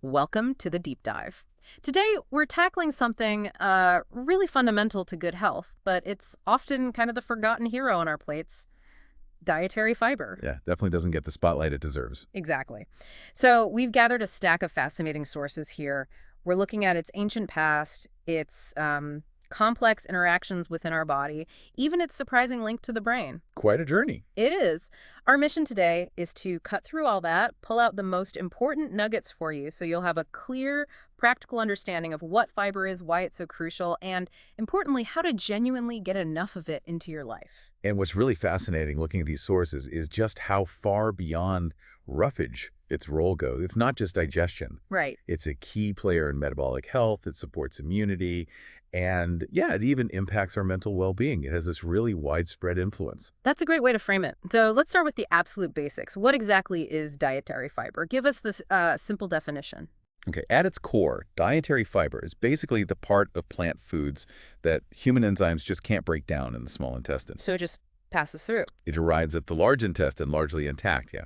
Welcome to the deep dive. Today, we're tackling something really fundamental to good health, but it's often kind of the forgotten hero on our plates: dietary fiber. Yeah, definitely doesn't get the spotlight it deserves. Exactly. So, we've gathered a stack of fascinating sources here. We're looking at its ancient past, its complex interactions within our body, even its surprising link to the brain. Quite a journey. It is. Our mission today is to cut through all that, pull out the most important nuggets for you so you'll have a clear, practical understanding of what fiber is, why it's so crucial, and importantly, how to genuinely get enough of it into your life. And what's really fascinating looking at these sources is just how far beyond roughage its role goes. It's not just digestion. Right. It's a key player in metabolic health. It supports immunity. And yeah, it even impacts our mental well-being. It has this really widespread influence. That's a great way to frame it. So let's start with the absolute basics. What exactly is dietary fiber? Give us this simple definition. Okay, at its core, dietary fiber is basically the part of plant foods that human enzymes just can't break down in the small intestine. So it just passes through. It arrives at the large intestine largely intact, yeah.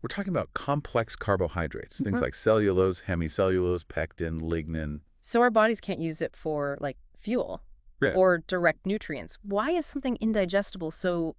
We're talking about complex carbohydrates, things like cellulose, hemicellulose, pectin, lignin. So our bodies can't use it for, like, fuel Yeah. or direct nutrients. Why is something indigestible so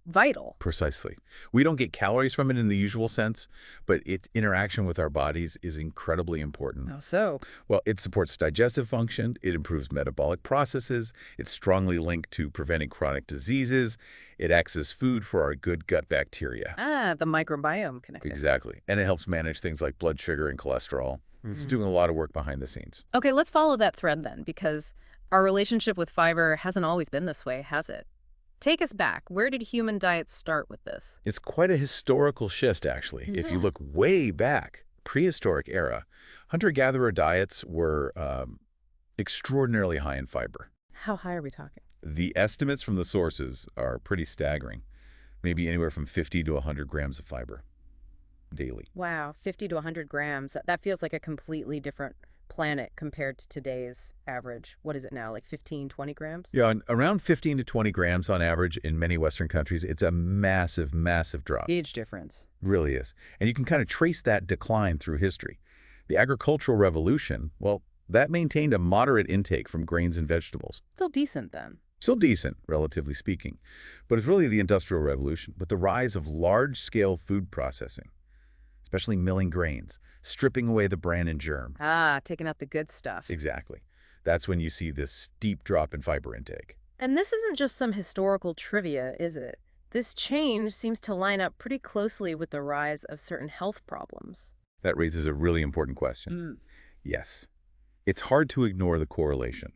vital? Precisely. We don't get calories from it in the usual sense, but its interaction with our bodies is incredibly important. How so? Well, it supports digestive function, it improves metabolic processes, it's strongly linked to preventing chronic diseases, it acts as food for our good gut bacteria. Ah, the microbiome connection. Exactly. And it helps manage things like blood sugar and cholesterol. It's doing a lot of work behind the scenes. Okay, let's follow that thread then, because our relationship with fiber hasn't always been this way, has it? Take us back. Where did human diets start with this? It's quite a historical shift, actually. If you look way back, prehistoric era, hunter-gatherer diets were extraordinarily high in fiber. How high are we talking? The estimates from the sources are pretty staggering, maybe anywhere from 50 to 100 grams of fiber daily. Wow, 50 to 100 grams. That feels like a completely different planet compared to today's average. What is it now, like 15, 20 grams? Yeah, around 15 to 20 grams on average in many Western countries. It's a massive, massive drop. Huge difference. Really is. And you can kind of trace that decline through history. The agricultural revolution, well, that maintained a moderate intake from grains and vegetables. Still decent then. Still decent, relatively speaking. But it's really the Industrial Revolution, with the rise of large-scale food processing, especially milling grains, stripping away the bran and germ. Ah, taking out the good stuff. Exactly. That's when you see this steep drop in fiber intake. And this isn't just some historical trivia, is it? This change seems to line up pretty closely with the rise of certain health problems. That raises a really important question. Yes. It's hard to ignore the correlation.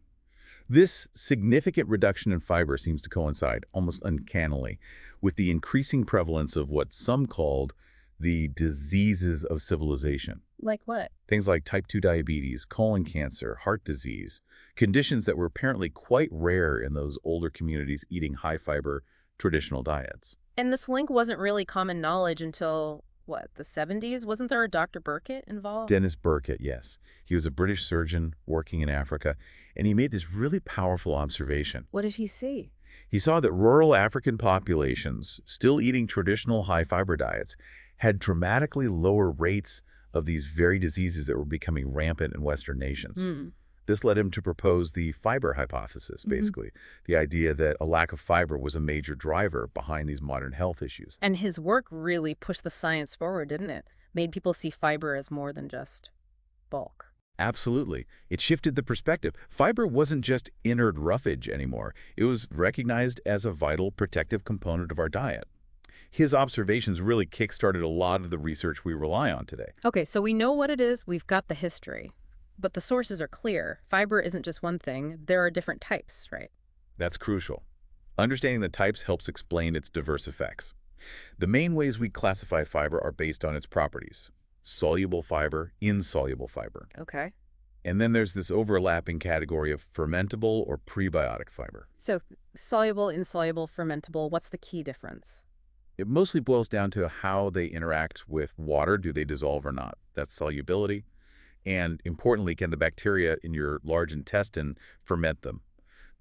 This significant reduction in fiber seems to coincide, almost uncannily, with the increasing prevalence of what some called the diseases of civilization. Like what? Things like type 2 diabetes, colon cancer, heart disease, conditions that were apparently quite rare in those older communities eating high-fiber traditional diets. And this link wasn't really common knowledge until, what, the 70s? Wasn't there a Dr. Burkitt involved? Dennis Burkitt, yes. He was a British surgeon working in Africa, and he made this really powerful observation. What did he see? He saw that rural African populations, still eating traditional high-fiber diets, had dramatically lower rates of these very diseases that were becoming rampant in Western nations. This led him to propose the fiber hypothesis, basically, the idea that a lack of fiber was a major driver behind these modern health issues. And his work really pushed the science forward, didn't it? Made people see fiber as more than just bulk. Absolutely. It shifted the perspective. Fiber wasn't just inert roughage anymore. It was recognized as a vital protective component of our diet. His observations really kick-started a lot of the research we rely on today. Okay, so we know what it is, we've got the history. But the sources are clear. Fiber isn't just one thing. There are different types, right? That's crucial. Understanding the types helps explain its diverse effects. The main ways we classify fiber are based on its properties: soluble fiber, insoluble fiber. Okay. And then there's this overlapping category of fermentable or prebiotic fiber. So soluble, insoluble, fermentable, what's the key difference? It mostly boils down to how they interact with water. Do they dissolve or not? That's solubility. And importantly, can the bacteria in your large intestine ferment them?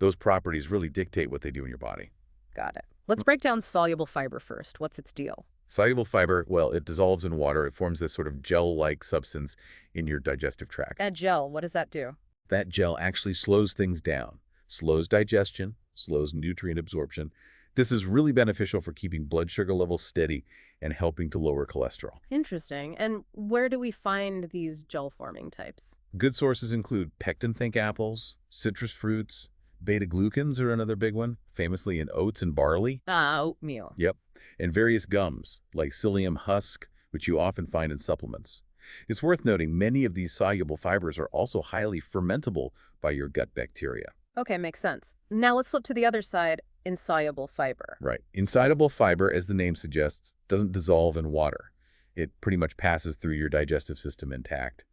Those properties really dictate what they do in your body. Got it. Let's break down soluble fiber first. What's its deal? Soluble fiber, well, it dissolves in water. It forms this sort of gel-like substance in your digestive tract. That gel, what does that do? That gel actually slows things down, slows digestion, slows nutrient absorption. This is really beneficial for keeping blood sugar levels steady and helping to lower cholesterol. Interesting. And where do we find these gel-forming types? Good sources include pectin-think apples, citrus fruits, beta-glucans are another big one, famously in oats and barley. Ah, oatmeal. Yep, and various gums, like psyllium husk, which you often find in supplements. It's worth noting many of these soluble fibers are also highly fermentable by your gut bacteria. Okay, makes sense. Now let's flip to the other side, insoluble fiber. Right. Insoluble fiber, as the name suggests, doesn't dissolve in water. It pretty much passes through your digestive system intact,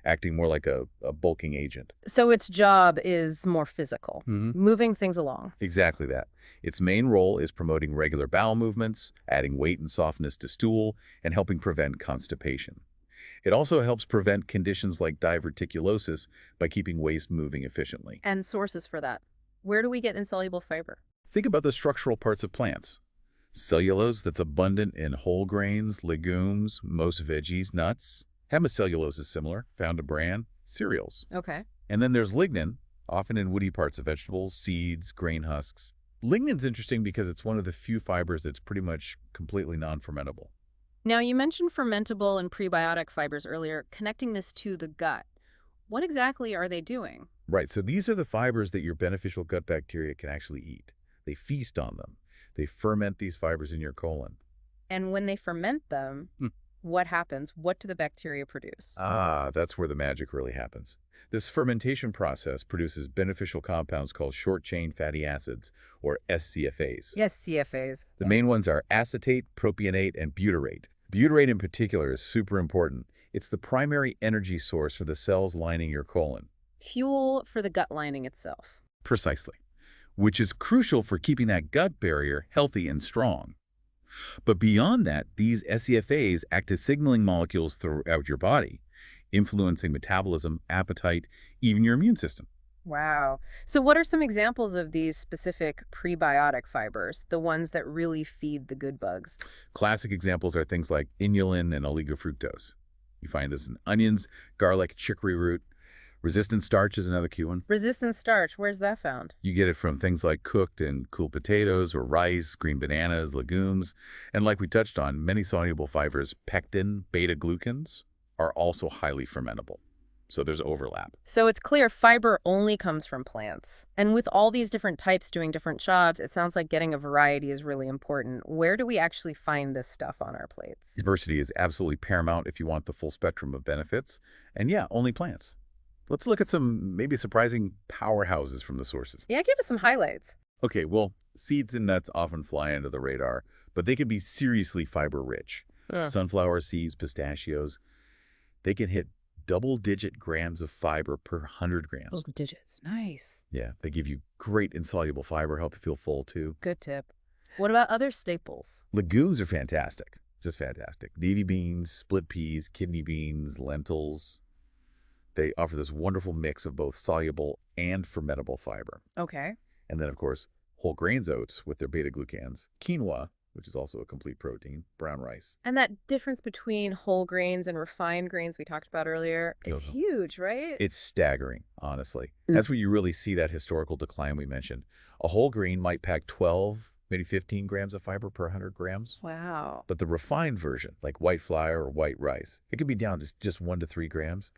acting more like a bulking agent. So its job is more physical, moving things along. Exactly that. Its main role is promoting regular bowel movements, adding weight and softness to stool, and helping prevent constipation. It also helps prevent conditions like diverticulosis by keeping waste moving efficiently. And sources for that. Where do we get insoluble fiber? Think about the structural parts of plants. Cellulose that's abundant in whole grains, legumes, most veggies, nuts. Hemicellulose is similar, found in bran, cereals. Okay. And then there's lignin, often in woody parts of vegetables, seeds, grain husks. Lignin's interesting because it's one of the few fibers that's pretty much completely non-fermentable. Now, you mentioned fermentable and prebiotic fibers earlier, connecting this to the gut. What exactly are they doing? Right, so these are the fibers that your beneficial gut bacteria can actually eat. They feast on them. They ferment these fibers in your colon. And when they ferment them, what happens? What do the bacteria produce? Ah, that's where the magic really happens. This fermentation process produces beneficial compounds called short-chain fatty acids, or SCFAs. Yes, CFAs. The main ones are acetate, propionate, and butyrate. Butyrate in particular is super important. It's the primary energy source for the cells lining your colon. Fuel for the gut lining itself. Precisely. Which is crucial for keeping that gut barrier healthy and strong. But beyond that, these SCFAs act as signaling molecules throughout your body, influencing metabolism, appetite, even your immune system. Wow. So what are some examples of these specific prebiotic fibers, the ones that really feed the good bugs? Classic examples are things like inulin and oligofructose. You find this in onions, garlic, chicory root. Resistant starch is another key one. Resistant starch, where's that found? You get it from things like cooked and cool potatoes or rice, green bananas, legumes. And like we touched on, many soluble fibers, pectin, beta-glucans, are also highly fermentable. So there's overlap. So it's clear fiber only comes from plants. And with all these different types doing different jobs, it sounds like getting a variety is really important. Where do we actually find this stuff on our plates? Diversity is absolutely paramount if you want the full spectrum of benefits. And yeah, only plants. Let's look at some maybe surprising powerhouses from the sources. Yeah, give us some highlights. Okay, well, seeds and nuts often fly under the radar, but they can be seriously fiber-rich. Sunflower seeds, pistachios, they can hit double-digit grams of fiber per 100 grams. Double digits. Nice. Yeah, they give you great insoluble fiber, help you feel full too. Good tip. What about other staples? Legumes are fantastic, just fantastic. Navy beans, split peas, kidney beans, lentils. They offer this wonderful mix of both soluble and fermentable fiber. Okay. And then, of course, whole grains oats with their beta-glucans, quinoa, which is also a complete protein, brown rice. And that difference between whole grains and refined grains we talked about earlier, it's huge, right? It's staggering, honestly. That's where you really see that historical decline we mentioned. A whole grain might pack 12, maybe 15 grams of fiber per 100 grams. Wow. But the refined version, like white flour or white rice, it can be down to just 1 to 3 grams.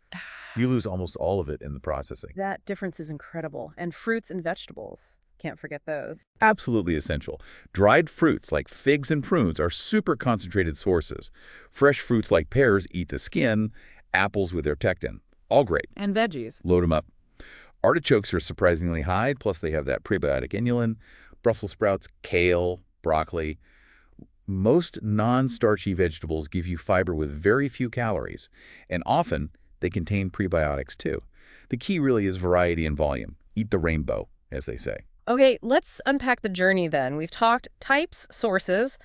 You lose almost all of it in the processing. That difference is incredible. And fruits and vegetables. Can't forget those. Absolutely essential. Dried fruits like figs and prunes are super concentrated sources. Fresh fruits like pears eat the skin, apples with their pectin. All great. And veggies. Load them up. Artichokes are surprisingly high, plus they have that prebiotic inulin. Brussels sprouts, kale, broccoli. Most non-starchy vegetables give you fiber with very few calories, and often they contain prebiotics too. The key really is variety and volume. Eat the rainbow, as they say. Okay, let's unpack the journey then. We've talked types, sources,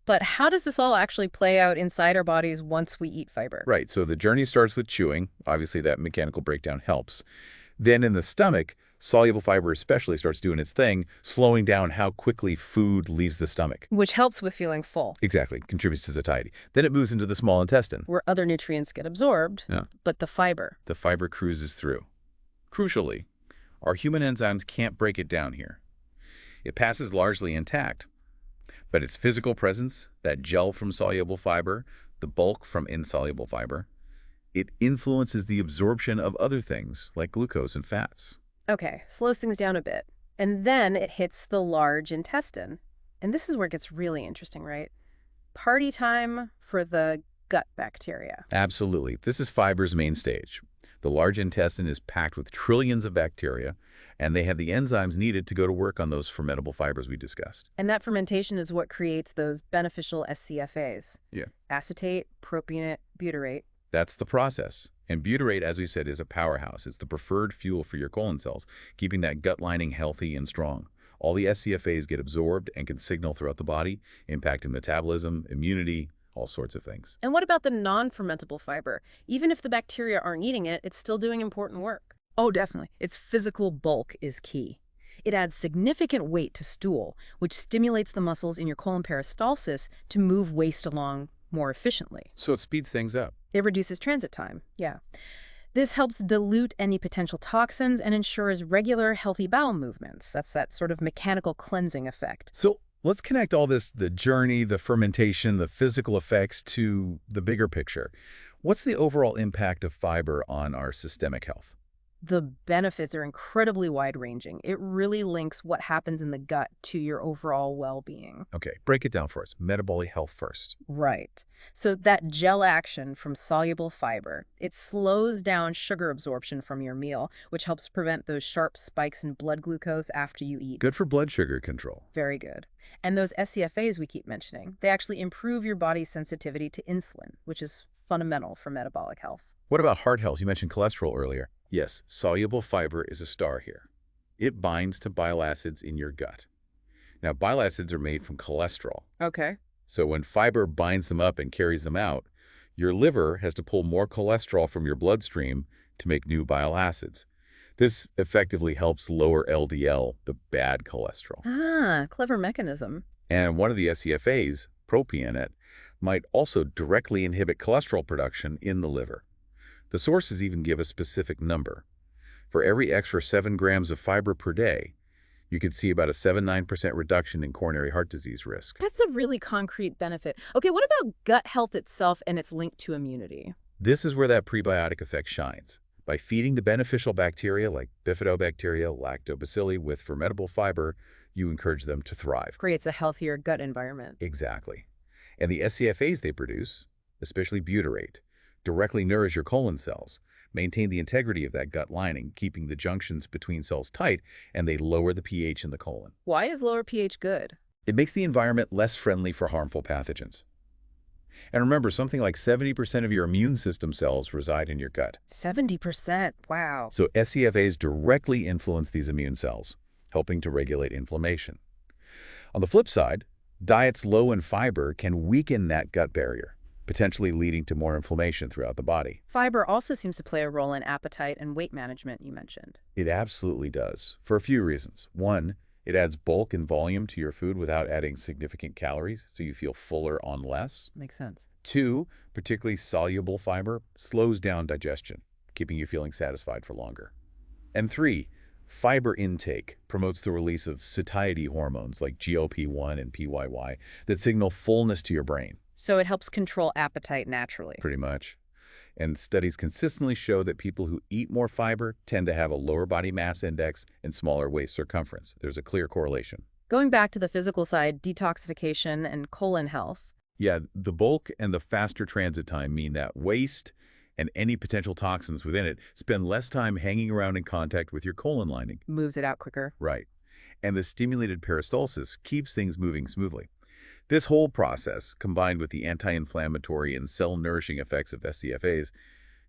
but how does this all actually play out inside our bodies once we eat fiber? Right, so the journey starts with chewing. Obviously, that mechanical breakdown helps. Then in the stomach, Soluble fiber especially starts doing its thing, slowing down how quickly food leaves the stomach. Which helps with feeling full, Exactly, contributes to satiety. Then it moves into the small intestine. where other nutrients get absorbed, Yeah. but the fiber. The fiber cruises through. Crucially, our human enzymes can't break it down here. It passes largely intact, but its physical presence, that gel from soluble fiber, the bulk from insoluble fiber, it influences the absorption of other things like glucose and fats. Okay, slows things down a bit. And then it hits the large intestine. And this is where it gets really interesting, right? Party time for the gut bacteria. Absolutely. This is fiber's main stage. The large intestine is packed with trillions of bacteria, and they have the enzymes needed to go to work on those fermentable fibers we discussed. And that fermentation is what creates those beneficial SCFAs. Yeah. Acetate, propionate, butyrate. That's the process. And butyrate, as we said, is a powerhouse. It's the preferred fuel for your colon cells, keeping that gut lining healthy and strong. All the SCFAs get absorbed and can signal throughout the body, impacting metabolism, immunity, all sorts of things. And what about the non-fermentable fiber? Even if the bacteria aren't eating it, it's still doing important work. Oh, definitely. Its physical bulk is key. It adds significant weight to stool, which stimulates the muscles in your colon peristalsis to move waste along more efficiently. So it speeds things up. It reduces transit time, yeah. This helps dilute any potential toxins and ensures regular, healthy bowel movements. That's that sort of mechanical cleansing effect. So let's connect all this, the journey, the fermentation, the physical effects, to the bigger picture. What's the overall impact of fiber on our systemic health? The benefits are incredibly wide-ranging. It really links what happens in the gut to your overall well-being. Okay, break it down for us. Metabolic health first. Right. So that gel action from soluble fiber, it slows down sugar absorption from your meal, which helps prevent those sharp spikes in blood glucose after you eat. Good for blood sugar control. Very good. And those SCFAs we keep mentioning, they actually improve your body's sensitivity to insulin, which is fundamental for metabolic health. What about heart health? You mentioned cholesterol earlier. Yes, soluble fiber is a star here. It binds to bile acids in your gut. Now, bile acids are made from cholesterol. Okay. So when fiber binds them up and carries them out, your liver has to pull more cholesterol from your bloodstream to make new bile acids. This effectively helps lower LDL, the bad cholesterol. Ah, clever mechanism. And one of the SCFAs, propionate, might also directly inhibit cholesterol production in the liver. The sources even give a specific number. For every extra 7 grams of fiber per day, you could see about a 7–9% reduction in coronary heart disease risk. That's a really concrete benefit. Okay, what about gut health itself and its link to immunity? This is where that prebiotic effect shines. By feeding the beneficial bacteria like bifidobacteria, lactobacilli with fermentable fiber, you encourage them to thrive. Creates a healthier gut environment. Exactly. And the SCFAs they produce, especially butyrate, directly nourish your colon cells, maintain the integrity of that gut lining, keeping the junctions between cells tight, and they lower the pH in the colon. Why is lower pH good? It makes the environment less friendly for harmful pathogens. And remember, something like 70% of your immune system cells reside in your gut. 70%, wow. So SCFAs directly influence these immune cells, helping to regulate inflammation. On the flip side, diets low in fiber can weaken that gut barrier, potentially leading to more inflammation throughout the body. Fiber also seems to play a role in appetite and weight management, you mentioned. It absolutely does, for a few reasons. One, it adds bulk and volume to your food without adding significant calories, so you feel fuller on less. Makes sense. Two, particularly soluble fiber, slows down digestion, keeping you feeling satisfied for longer. And three, fiber intake promotes the release of satiety hormones like GLP-1 and PYY that signal fullness to your brain. So it helps control appetite naturally. Pretty much. And studies consistently show that people who eat more fiber tend to have a lower body mass index and smaller waist circumference. There's a clear correlation. Going back to the physical side, detoxification and colon health. Yeah, the bulk and the faster transit time mean that waste and any potential toxins within it spend less time hanging around in contact with your colon lining. Moves it out quicker. Right. And the stimulated peristalsis keeps things moving smoothly. This whole process, combined with the anti-inflammatory and cell-nourishing effects of SCFAs,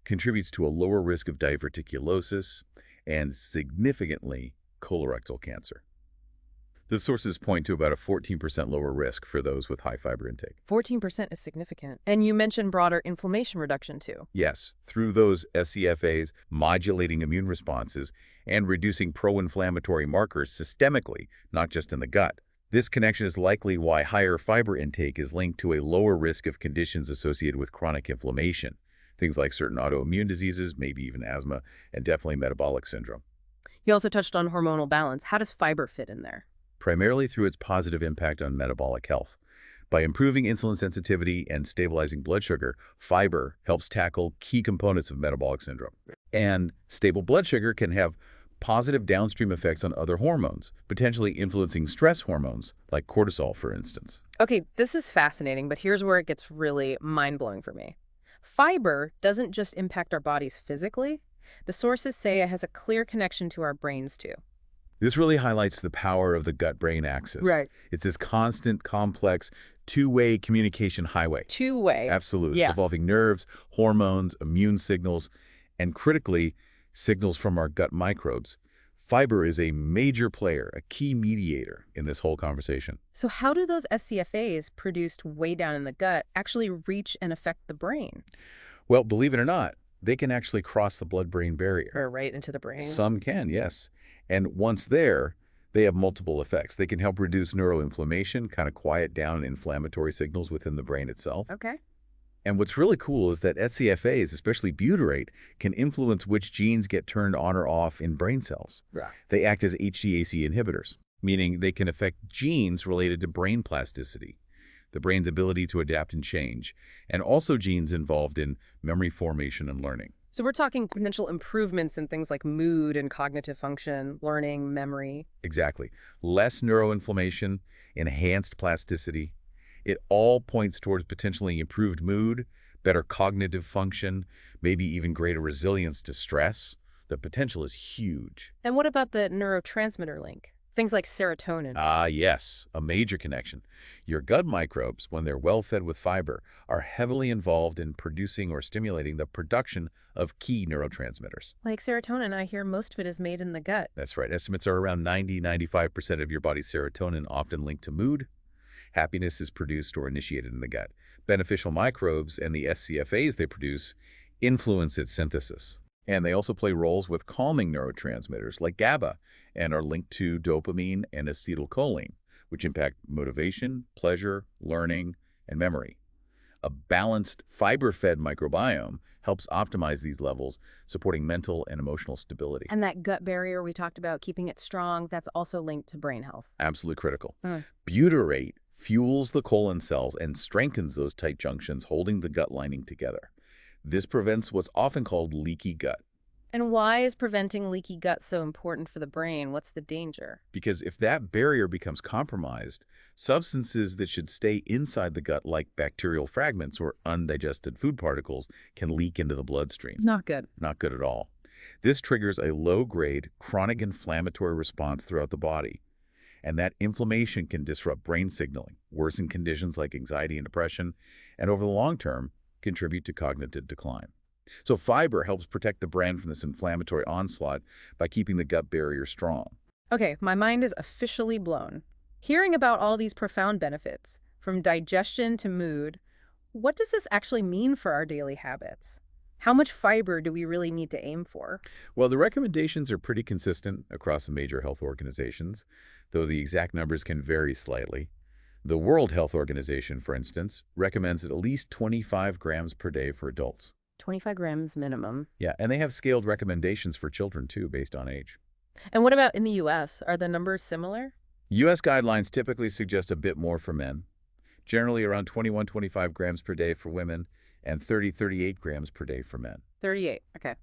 contributes to a lower risk of diverticulosis and, significantly, colorectal cancer. The sources point to about a 14% lower risk for those with high fiber intake. 14% is significant. And you mentioned broader inflammation reduction too. Yes, through those SCFAs, modulating immune responses and reducing pro-inflammatory markers systemically, not just in the gut. This connection is likely why higher fiber intake is linked to a lower risk of conditions associated with chronic inflammation. Things like certain autoimmune diseases, maybe even asthma, and definitely metabolic syndrome. You also touched on hormonal balance. How does fiber fit in there? Primarily through its positive impact on metabolic health. By improving insulin sensitivity and stabilizing blood sugar, fiber helps tackle key components of metabolic syndrome. And stable blood sugar can have positive downstream effects on other hormones, potentially influencing stress hormones, like cortisol, for instance. Okay, this is fascinating, but here's where it gets really mind-blowing for me. Fiber doesn't just impact our bodies physically. The sources say it has a clear connection to our brains too. This really highlights the power of the gut-brain axis. Right. It's this constant, complex, two-way communication highway. Two-way. Absolutely. Yeah. Involving nerves, hormones, immune signals, and critically, signals from our gut microbes. Fiber is a major player, a key mediator in this whole conversation. So how do those SCFAs produced way down in the gut actually reach and affect the brain? Well, believe it or not, they can actually cross the blood-brain barrier. Or right into the brain? Some can, yes. And once there, they have multiple effects. They can help reduce neuroinflammation, kind of quiet down inflammatory signals within the brain itself. Okay. And what's really cool is that SCFAs, especially butyrate, can influence which genes get turned on or off in brain cells. Right. They act as HGAC inhibitors, meaning they can affect genes related to brain plasticity, the brain's ability to adapt and change, and also genes involved in memory formation and learning. So we're talking potential improvements in things like mood and cognitive function, learning, memory. Exactly. Less neuroinflammation, enhanced plasticity. It all points towards potentially improved mood, better cognitive function, maybe even greater resilience to stress. The potential is huge. And what about the neurotransmitter link? Things like serotonin. Ah, yes, a major connection. Your gut microbes, when they're well fed with fiber, are heavily involved in producing or stimulating the production of key neurotransmitters. Like serotonin, I hear most of it is made in the gut. That's right. Estimates are around 90–95% of your body's serotonin, often linked to mood. Happiness is produced or initiated in the gut. Beneficial microbes and the SCFAs they produce influence its synthesis. And they also play roles with calming neurotransmitters like GABA and are linked to dopamine and acetylcholine, which impact motivation, pleasure, learning, and memory. A balanced, fiber-fed microbiome helps optimize these levels, supporting mental and emotional stability. And that gut barrier we talked about, keeping it strong, that's also linked to brain health. Absolutely critical. Butyrate fuels the colon cells and strengthens those tight junctions, holding the gut lining together. This prevents what's often called leaky gut. And why is preventing leaky gut so important for the brain? What's the danger? Because if that barrier becomes compromised, substances that should stay inside the gut, like bacterial fragments or undigested food particles, can leak into the bloodstream. Not good. Not good at all. This triggers a low-grade, chronic inflammatory response throughout the body. And that inflammation can disrupt brain signaling, worsen conditions like anxiety and depression, and over the long term, contribute to cognitive decline. So fiber helps protect the brain from this inflammatory onslaught by keeping the gut barrier strong. Okay, my mind is officially blown. Hearing about all these profound benefits, from digestion to mood, what does this actually mean for our daily habits? How much fiber do we really need to aim for? Well, the recommendations are pretty consistent across the major health organizations, though the exact numbers can vary slightly. The World Health Organization, for instance, recommends at least 25 grams per day for adults. 25 grams minimum. Yeah, and they have scaled recommendations for children, too, based on age. And what about in the U.S.? Are the numbers similar? U.S. guidelines typically suggest a bit more for men, generally around 21–25 grams per day for women and 30–38 grams per day for men. 38, okay.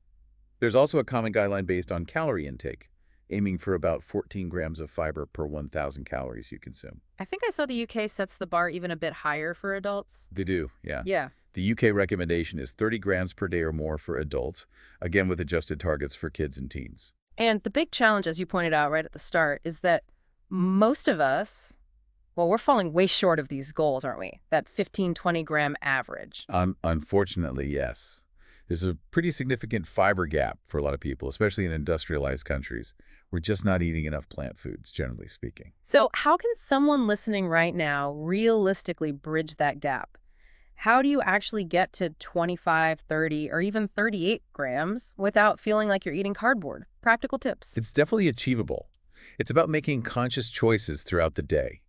There's also a common guideline based on calorie intake, aiming for about 14 grams of fiber per 1,000 calories you consume. I think I saw the UK sets the bar even a bit higher for adults. They do, yeah. Yeah. The UK recommendation is 30 grams per day or more for adults, again with adjusted targets for kids and teens. And the big challenge, as you pointed out right at the start, is that most of us, well, we're falling way short of these goals, aren't we? That 15–20 gram average. Unfortunately, yes. There's a pretty significant fiber gap for a lot of people, especially in industrialized countries, We're just not eating enough plant foods, generally speaking. So how can someone listening right now realistically bridge that gap? How do you actually get to 25, 30, or even 38 grams without feeling like you're eating cardboard? Practical tips. It's definitely achievable. It's about making conscious choices throughout the day.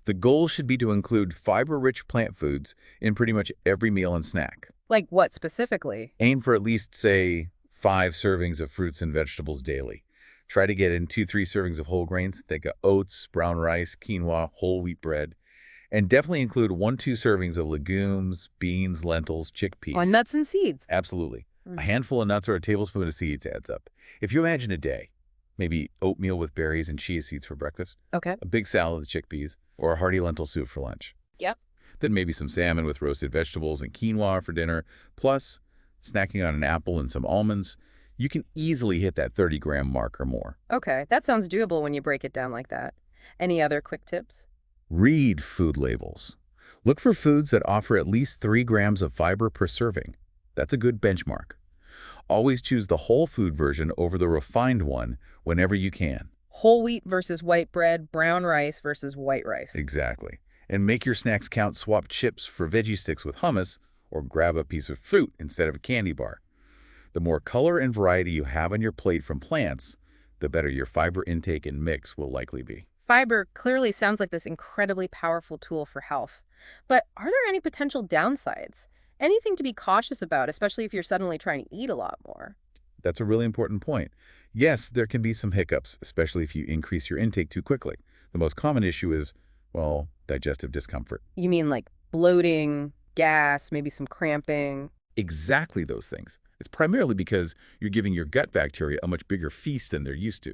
The goal should be to include fiber-rich plant foods in pretty much every meal and snack. Like what specifically? Aim for at least, say, 5 servings of fruits and vegetables daily. Try to get in 2-3 servings of whole grains. Think of oats, brown rice, quinoa, whole wheat bread. And definitely include 1-2 servings of legumes, beans, lentils, chickpeas. On nuts and seeds. Absolutely. A Mm. handful of nuts or a tablespoon of seeds adds up. If you imagine a day, maybe oatmeal with berries and chia seeds for breakfast, Okay. a big salad with chickpeas, or a hearty lentil soup for lunch. Yep. Then maybe some salmon with roasted vegetables and quinoa for dinner, plus snacking on an apple and some almonds. You can easily hit that 30-gram mark or more. Okay, that sounds doable when you break it down like that. Any other quick tips? Read food labels. Look for foods that offer at least 3 grams of fiber per serving. That's a good benchmark. Always choose the whole food version over the refined one whenever you can. Whole wheat versus white bread, brown rice versus white rice. Exactly. And make your snacks count. Swap chips for veggie sticks with hummus, or grab a piece of fruit instead of a candy bar. The more color and variety you have on your plate from plants, the better your fiber intake and mix will likely be. Fiber clearly sounds like this incredibly powerful tool for health. But are there any potential downsides? Anything to be cautious about, especially if you're suddenly trying to eat a lot more? That's a really important point. Yes, there can be some hiccups, especially if you increase your intake too quickly. The most common issue is, well, digestive discomfort. You mean like bloating, gas, maybe some cramping? Exactly those things. It's primarily because you're giving your gut bacteria a much bigger feast than they're used to.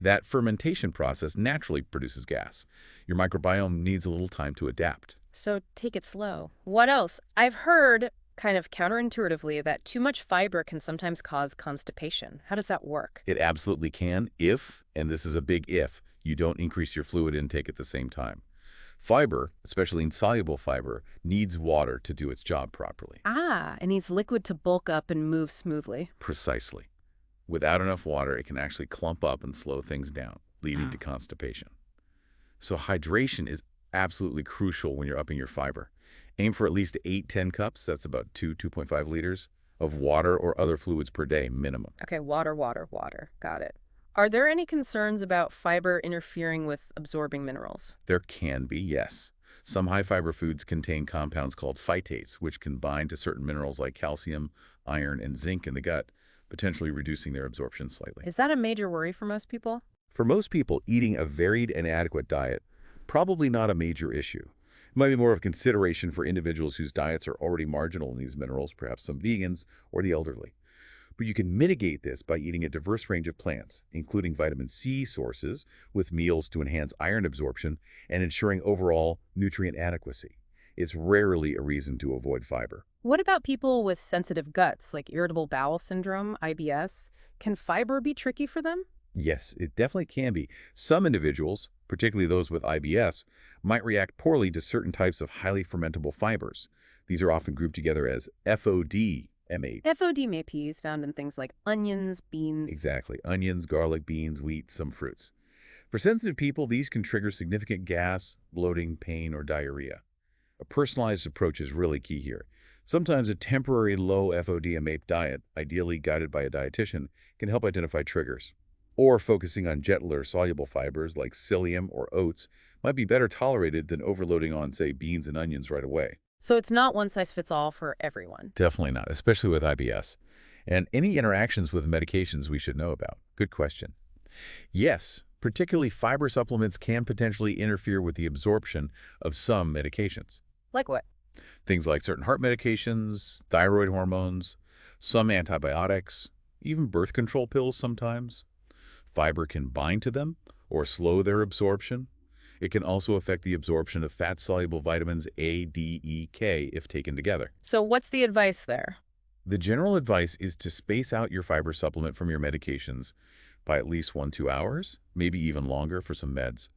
That fermentation process naturally produces gas. Your microbiome needs a little time to adapt. So take it slow. What else? I've heard, kind of counterintuitively, that too much fiber can sometimes cause constipation. How does that work? It absolutely can if, and this is a big if, you don't increase your fluid intake at the same time. Fiber, especially insoluble fiber, needs water to do its job properly. Ah, it needs liquid to bulk up and move smoothly. Precisely. Without enough water, it can actually clump up and slow things down, leading to Wow. constipation. So hydration is absolutely crucial when you're upping your fiber. Aim for at least 8-10 cups, that's about 2.5 liters, of water or other fluids per day minimum. Okay, water, water, water. Got it. Are there any concerns about fiber interfering with absorbing minerals? There can be, yes. Some high-fiber foods contain compounds called phytates, which can bind to certain minerals like calcium, iron, and zinc in the gut, potentially reducing their absorption slightly. Is that a major worry for most people? For most people, eating a varied and adequate diet, probably not a major issue. It might be more of a consideration for individuals whose diets are already marginal in these minerals, perhaps some vegans or the elderly. But you can mitigate this by eating a diverse range of plants, including vitamin C sources, with meals to enhance iron absorption and ensuring overall nutrient adequacy. It's rarely a reason to avoid fiber. What about people with sensitive guts, like irritable bowel syndrome, IBS? Can fiber be tricky for them? Yes, it definitely can be. Some individuals, particularly those with IBS, might react poorly to certain types of highly fermentable fibers. These are often grouped together as FODMA. FODMAP is found in things like onions, beans. Exactly. Onions, garlic, beans, wheat, some fruits. For sensitive people, these can trigger significant gas, bloating, pain, or diarrhea. A personalized approach is really key here. Sometimes a temporary low FODMAP diet, ideally guided by a dietitian, can help identify triggers. Or focusing on gentler soluble fibers like psyllium or oats might be better tolerated than overloading on, say, beans and onions right away. So it's not one size fits all for everyone. Definitely not, especially with IBS. And any interactions with medications we should know about. Good question. Yes, particularly fiber supplements can potentially interfere with the absorption of some medications. Like what? Things like certain heart medications, thyroid hormones, some antibiotics, even birth control pills sometimes. Fiber can bind to them or slow their absorption. It can also affect the absorption of fat-soluble vitamins A, D, E, K if taken together. So what's the advice there? The general advice is to space out your fiber supplement from your medications by at least 1-2 hours, maybe even longer for some meds.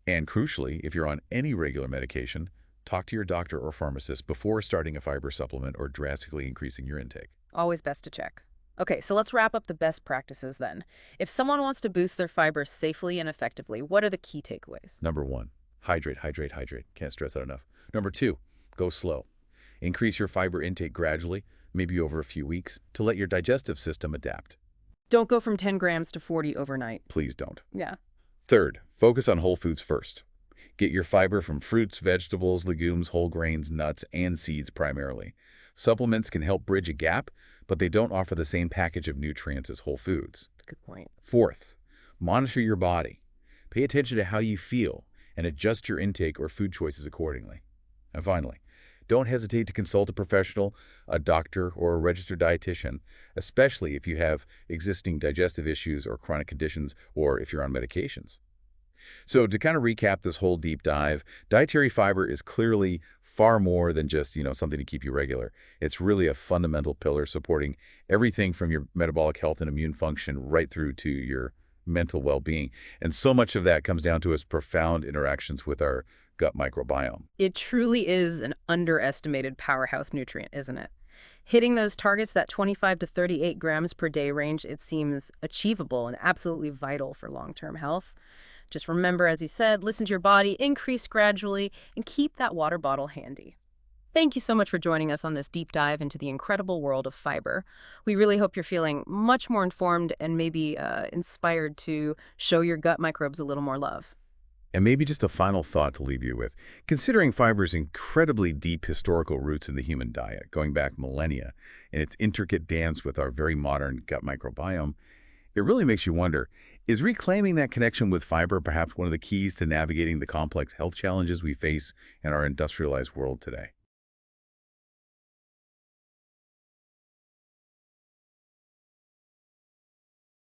And crucially, if you're on any regular medication, talk to your doctor or pharmacist before starting a fiber supplement or drastically increasing your intake. Always best to check. Okay, so let's wrap up the best practices then. If someone wants to boost their fiber safely and effectively, what are the key takeaways? Number one, hydrate, hydrate, hydrate. Can't stress that enough. Number two, go slow. Increase your fiber intake gradually, maybe over a few weeks, to let your digestive system adapt. Don't go from 10 grams to 40 overnight. Please don't. Yeah. Third, focus on whole foods first. Get your fiber from fruits, vegetables, legumes, whole grains, nuts, and seeds primarily. Supplements can help bridge a gap, but they don't offer the same package of nutrients as whole foods. Good point. Fourth, monitor your body. Pay attention to how you feel and adjust your intake or food choices accordingly. And finally, don't hesitate to consult a professional, a doctor, or a registered dietitian, especially if you have existing digestive issues or chronic conditions, or if you're on medications. So to kind of recap this whole deep dive, dietary fiber is clearly far more than just, something to keep you regular. It's really a fundamental pillar supporting everything from your metabolic health and immune function right through to your mental well-being. And so much of that comes down to its profound interactions with our gut microbiome. It truly is an underestimated powerhouse nutrient, isn't it? Hitting those targets, that 25 to 38 grams per day range, it seems achievable and absolutely vital for long-term health. Just remember, as you said, listen to your body, increase gradually, and keep that water bottle handy. Thank you so much for joining us on this deep dive into the incredible world of fiber. We really hope you're feeling much more informed and maybe inspired to show your gut microbes a little more love. And maybe just a final thought to leave you with. Considering fiber's incredibly deep historical roots in the human diet, going back millennia, and its intricate dance with our very modern gut microbiome, it really makes you wonder, is reclaiming that connection with fiber perhaps one of the keys to navigating the complex health challenges we face in our industrialized world today?